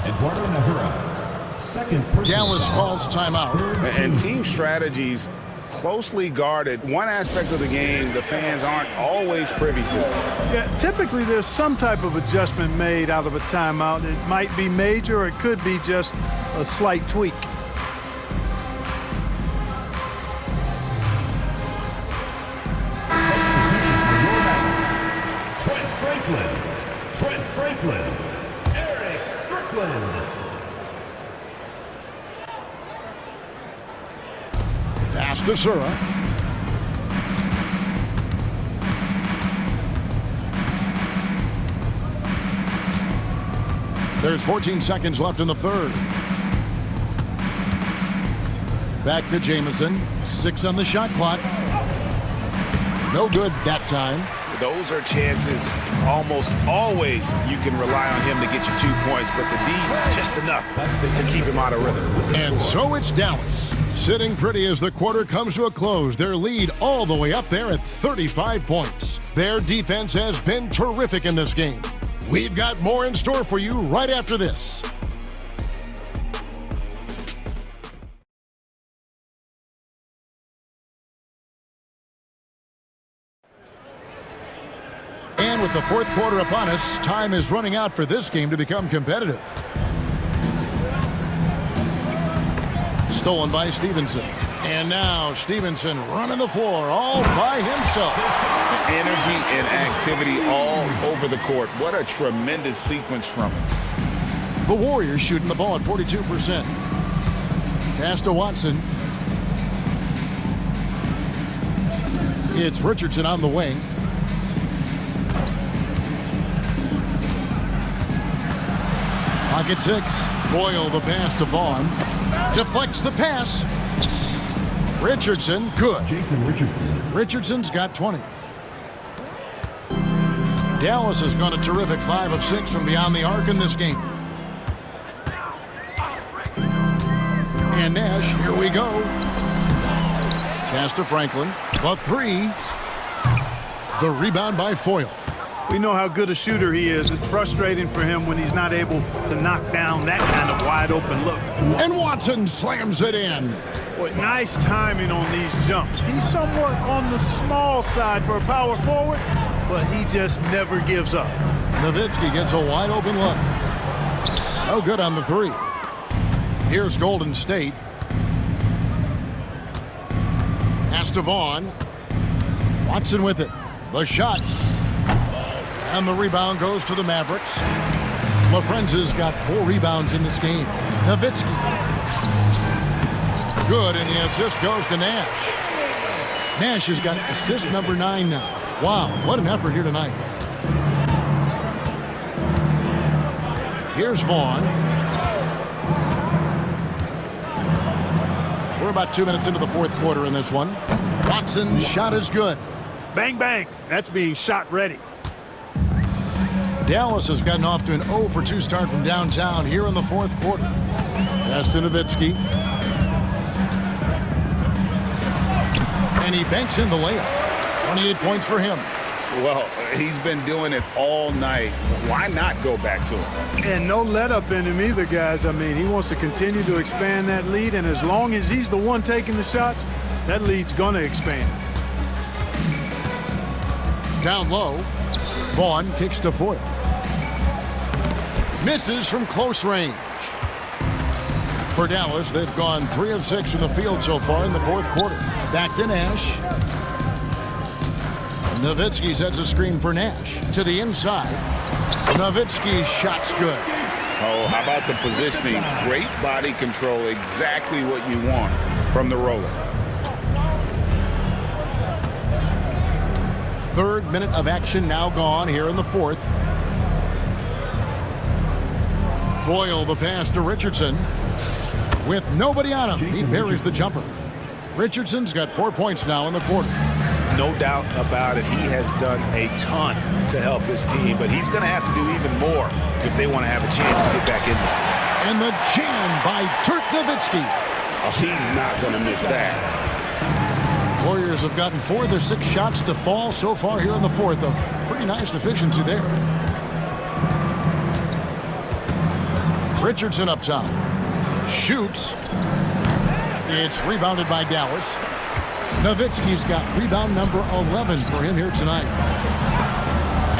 Eduardo Nahura. Second personal Dallas foul. calls timeout. And team strategies closely guarded. One aspect of the game the fans aren't always privy to. Yeah, typically there's some type of adjustment made out of a timeout. It might be major, or it could be just a slight tweak. Pass to Sura. There's 14 seconds left in the third. Back to Jamison. 6 on the shot clock. No good that time. Those are chances almost always you can rely on him to get you 2 points, but the D, just enough to keep him out of rhythm. And so it's Dallas, sitting pretty as the quarter comes to a close. Their lead all the way up there at 35 points. Their defense has been terrific in this game. We've got more in store for you right after this. And with the fourth quarter upon us, time is running out for this game to become competitive. Stolen by Stevenson. And now Stevenson running the floor all by himself. Energy and activity all over the court. What a tremendous sequence from him. The Warriors shooting the ball at 42%. Pass to Watson. It's Richardson on the wing. Pocket 6. Foyle the pass to Vaughn. Deflects the pass. Richardson, good. Jason Richardson. Richardson's got 20. Dallas has gone a terrific 5 of 6 from beyond the arc in this game. And Nash, here we go. Pass to Franklin. The 3. The rebound by Foyle. We know how good a shooter he is. It's frustrating for him when he's not able to knock down that kind of wide open look. And Watson slams it in. Boy, nice timing on these jumps. He's somewhat on the small side for a power forward, but he just never gives up. Nowitzki gets a wide open look. No good on the 3. Here's Golden State. Pass to Vaughn. Watson with it. The shot. And the rebound goes to the Mavericks. LaFrenza's got 4 rebounds in this game. Nowitzki. Good, and the assist goes to Nash. Nash has got assist number 9 now. Wow, what an effort here tonight. Here's Vaughn. We're about 2 minutes into the fourth quarter in this one. Watson's shot is good. Bang, bang. That's being shot ready. Dallas has gotten off to an 0 for 2 start from downtown here in the fourth quarter. Pass to Nowitzki. And he banks in the layup. 28 points for him. Well, he's been doing it all night. Why not go back to him? And no let up in him either, guys. I mean, he wants to continue to expand that lead, and as long as he's the one taking the shots, that lead's going to expand. Down low. Vaughn kicks to Foyle. Misses from close range. For Dallas, they've gone 3 of 6 from the field so far in the fourth quarter. Back to Nash. Nowitzki sets a screen for Nash. To the inside. Nowitzki's shot's good. Oh, how about the positioning? Great body control. Exactly what you want from the roller. Third minute of action now gone here in the fourth. Foyle the pass to Richardson. With nobody on him, he buries the jumper. Richardson's got 4 points now in the quarter. No doubt about it. He has done a ton to help this team, but he's going to have to do even more if they want to have a chance to get back in this one. And the jam by Dirk Nowitzki. Oh, he's not going to miss that. Warriors have gotten 4 of their 6 shots to fall so far here in the fourth. A pretty nice efficiency there. Richardson up top. Shoots. It's rebounded by Dallas. Nowitzki's got rebound number 11 for him here tonight.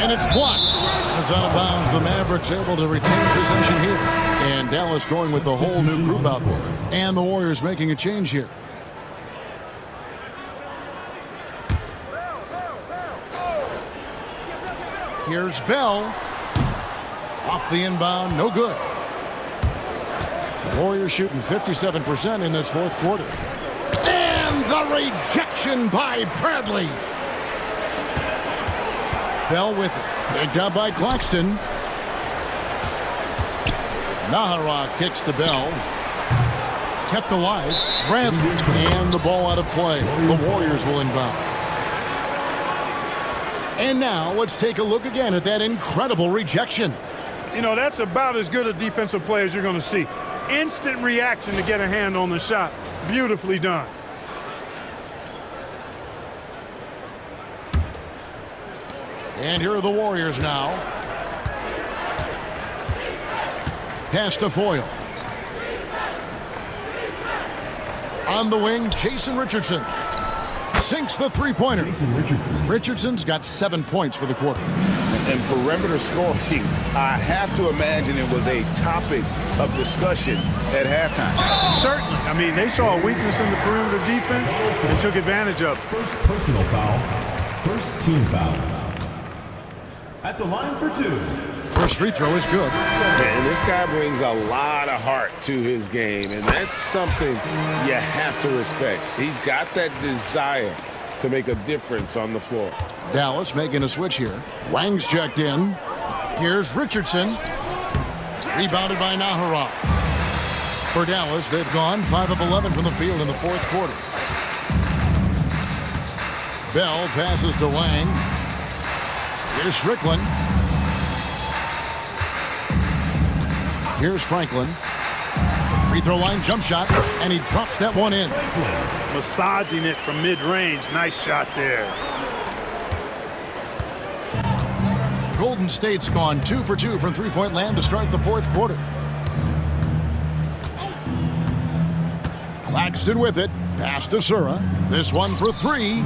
And it's blocked. It's out of bounds. The Mavericks able to retain possession here. And Dallas going with a whole new group out there. And the Warriors making a change here. Here's Bell. Off the inbound, no good. The Warriors shooting 57% in this fourth quarter. And And the rejection by Bradley. Bell with it. Picked up by Claxton. Nahara kicks to Bell. Kept alive. Bradley. And the ball out of play. The Warriors will inbound. And now let's take a look again at that incredible rejection. You know, that's about as good a defensive play as you're going to see. Instant reaction to get a hand on the shot. Beautifully done. And here are the Warriors now. Pass to Foyle. On the wing, Jason Richardson. Sinks the three-pointer. Richardson's got 7 points for the quarter. And perimeter scoring, I have to imagine it was a topic of discussion at halftime. Certainly. I mean, they saw a weakness in the perimeter defense and took advantage of it. First personal foul. First team foul. At the line for 2. First free throw is good. And this guy brings a lot of heart to his game, and that's something you have to respect. He's got that desire to make a difference on the floor. Dallas making a switch here. Wang's checked in. Here's Richardson. Rebounded by Nahara. For Dallas, they've gone 5 of 11 from the field in the fourth quarter. Bell passes to Wang. Here's Strickland. Here's Franklin. Free throw line jump shot, and he drops that one in. Massaging it from mid-range. Nice shot there. Golden State's gone 2 for 2 from three-point land to start the fourth quarter. Claxton with it. Pass to Sura. This one for 3.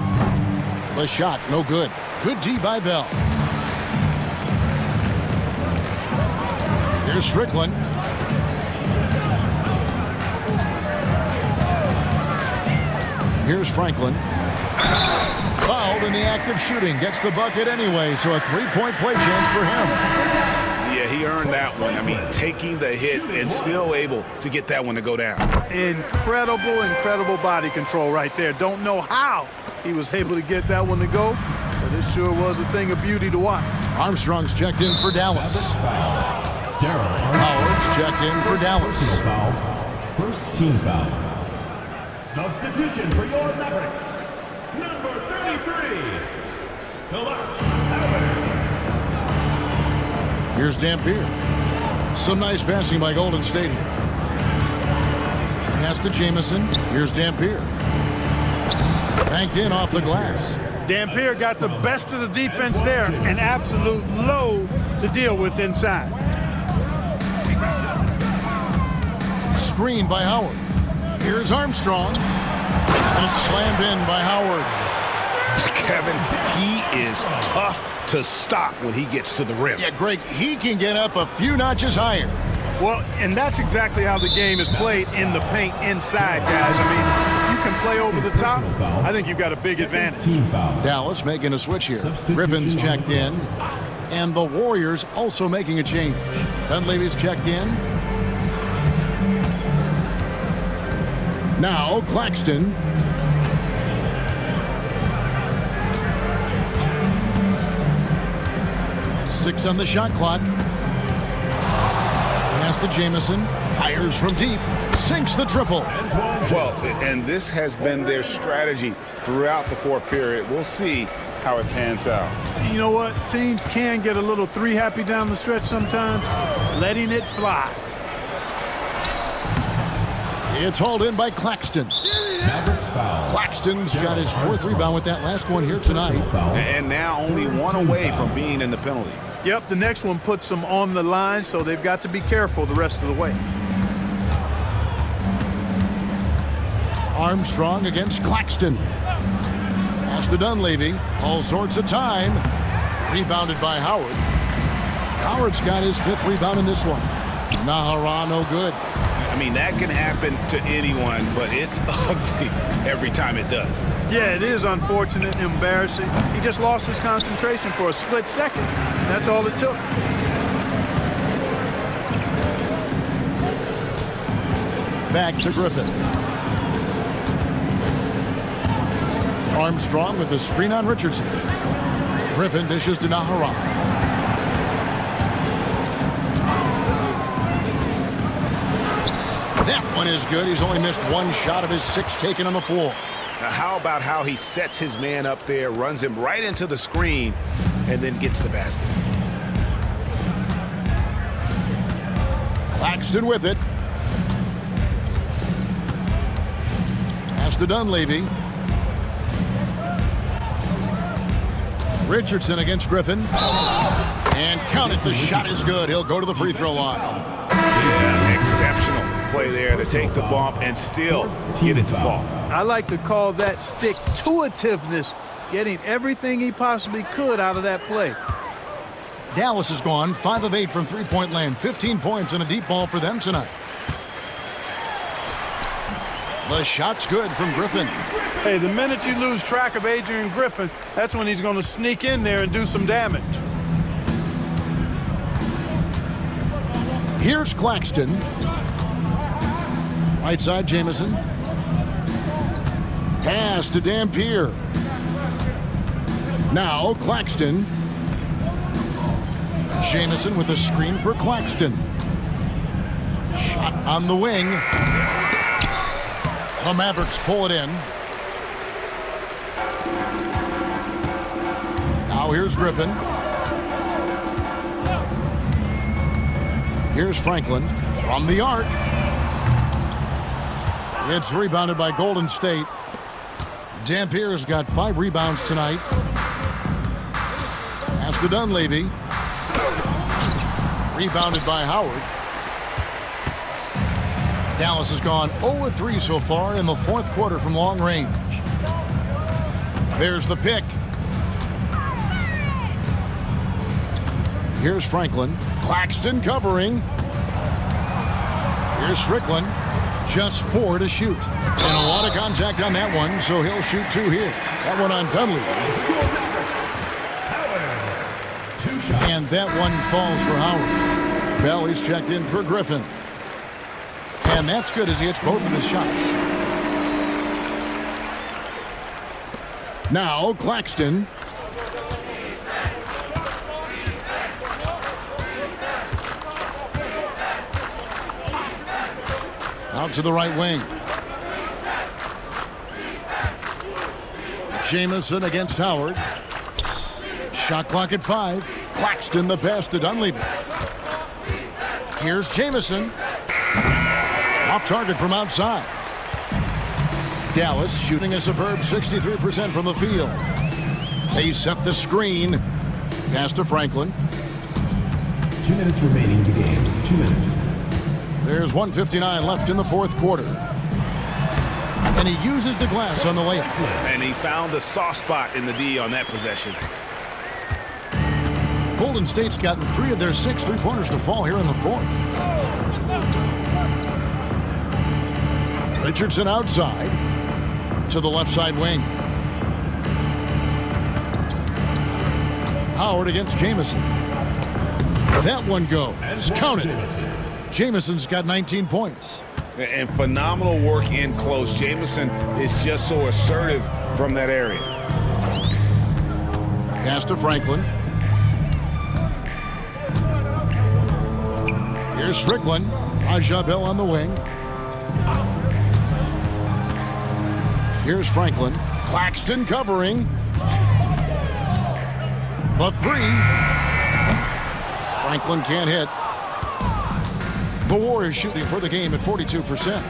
The shot, no good. Good D by Bell. Here's Strickland. Here's Franklin. Fouled in the act of shooting. Gets the bucket anyway, so a 3-point play chance for him. Yeah, he earned that one. I mean, taking the hit and still able to get that one to go down. Incredible body control right there. Don't know how he was able to get that one to go, but it sure was a thing of beauty to watch. Armstrong's checked in for Dallas. Howard's checked in for Dallas. Foul. First team foul. Substitution for your Mavericks. Number 33. Tomas Howard. Here's Dampier. Some nice passing by Golden State here. Pass to Jamison. Here's Dampier. Banked in off the glass. Dampier got the best of the defense there. An absolute load to deal with inside. Screen by Howard. Here's Armstrong. And it's slammed in by Howard. Kevin, he is tough to stop when he gets to the rim. Yeah, Greg, he can get up a few notches higher. Well, and that's exactly how the game is played in the paint inside, guys. I mean, if you can play over the top, I think you've got a big advantage. Dallas making a switch here. Griffin's checked in. And the Warriors also making a change. Dunleavy's checked in. Now Claxton. Six on the shot clock. Pass to Jamison. Fires from deep. Sinks the triple. Well, and this has been their strategy throughout the fourth period. We'll see how it pans out. You know what? Teams can get a little three happy down the stretch sometimes. Letting it fly. It's hauled in by Claxton. Mavericks foul. Claxton's got his fourth rebound with that last one here tonight. And now only one away from being in the penalty. Yep, the next one puts them on the line, so they've got to be careful the rest of the way. Armstrong against Claxton. Pass to Dunleavy. All sorts of time. Rebounded by Howard. Howard's got his fifth rebound in this one. Nahara, no good. I mean, that can happen to anyone, but it's ugly every time it does. Yeah, it is unfortunate and embarrassing. He just lost his concentration for a split second. That's all it took. Back to Griffin. Armstrong with the screen on Richardson. Griffin dishes to Naharan. That one is good. He's only missed one shot of his 6 taken on the floor. Now, how about how he sets his man up there, runs him right into the screen, and then gets the basket? Claxton with it. Pass to Dunleavy. Richardson against Griffin. And count it. The shot is good. He'll go to the free throw line. Yeah, exceptional play there to take the bump and still get it to fall. I like to call that stick-to-itiveness, getting everything he possibly could out of that play. Dallas has gone 5 of 8 from three-point land. 15 points and a deep ball for them tonight. The shot's good from Griffin. Hey, the minute you lose track of Adrian Griffin, that's when he's going to sneak in there and do some damage. Here's Claxton. Right side, Jamison. Pass to Dampier. Now Claxton. Jamison with a screen for Claxton. Shot on the wing. The Mavericks pull it in. Now here's Griffin. Here's Franklin from the arc. It's rebounded by Golden State. Dampier's got 5 rebounds tonight. Pass to Dunleavy. Rebounded by Howard. Dallas has gone 0-3 so far in the 4th quarter from long range. There's the pick. Here's Franklin. Claxton covering. Here's Strickland. Just 4 to shoot. And a lot of contact on that one, so he'll shoot 2 here. That one on Dunleavy. And that one falls for Howard. Bell is checked in for Griffin. And that's good as he hits both of his shots. Now Claxton. Out to the right wing. Jamison against Howard. Shot clock at 5. Claxton the pass to Dunleavy. Here's Jamison. Off target from outside. Dallas shooting a superb 63% from the field. They set the screen. Pass to Franklin. 2 minutes remaining in the game. 2 minutes. There's 1:59 left in the 4th quarter. And he uses the glass on the layup. And he found the soft spot in the D on that possession. Golden State's gotten 3 of their 6 three-pointers to fall here in the 4th. Richardson outside to the left side wing. Howard against Jamison. That one goes. Count it. Jamison's got 19 points. And phenomenal work in close. Jamison is just so assertive from that area. Pass to Franklin. Here's Strickland. Raja Bell on the wing. Here's Franklin. Claxton covering. The 3. Franklin can't hit. The Warriors shooting for the game at 42%.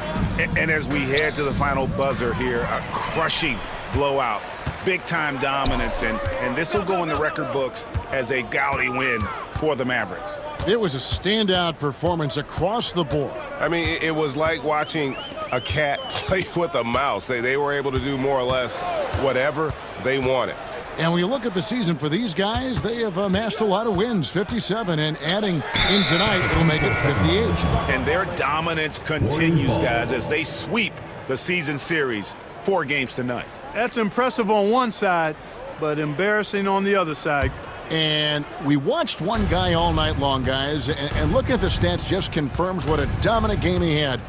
And as we head to the final buzzer here, a crushing blowout, big-time dominance, and this will go in the record books as a gaudy win for the Mavericks. It was a standout performance across the board. I mean, it was like watching a cat play with a mouse. They were able to do more or less whatever they wanted. And when you look at the season for these guys, they have amassed a lot of wins, 57, and adding in tonight, it'll make it 58. And their dominance continues, guys, as they sweep the season series 4 games to none. That's impressive on one side, but embarrassing on the other side. And we watched one guy all night long, guys, and looking at the stats just confirms what a dominant game he had.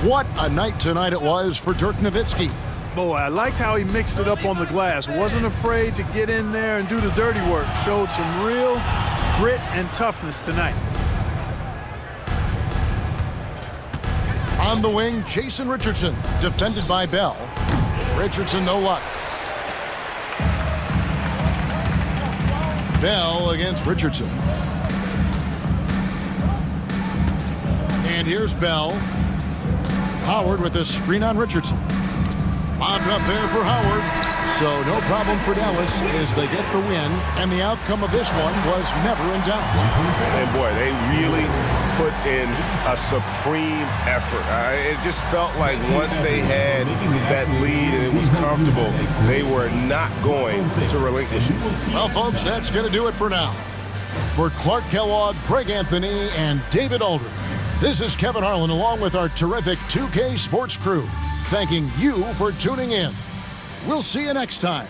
What a night tonight it was for Dirk Nowitzki. Boy, I liked how he mixed it up on the glass. Wasn't afraid to get in there and do the dirty work. Showed some real grit and toughness tonight. On the wing, Jason Richardson, defended by Bell. Richardson, no luck. Bell against Richardson. And here's Bell. Howard with a screen on Richardson. Bobbed up there for Howard. So no problem for Dallas as they get the win. And the outcome of this one was never in doubt. And boy, they really put in a supreme effort. It just felt like once they had that lead and it was comfortable, they were not going to relinquish it. Well, folks, that's going to do it for now. For Clark Kellogg, Greg Anthony, and David Aldridge, this is Kevin Harlan along with our terrific 2K Sports crew, thanking you for tuning in. We'll see you next time.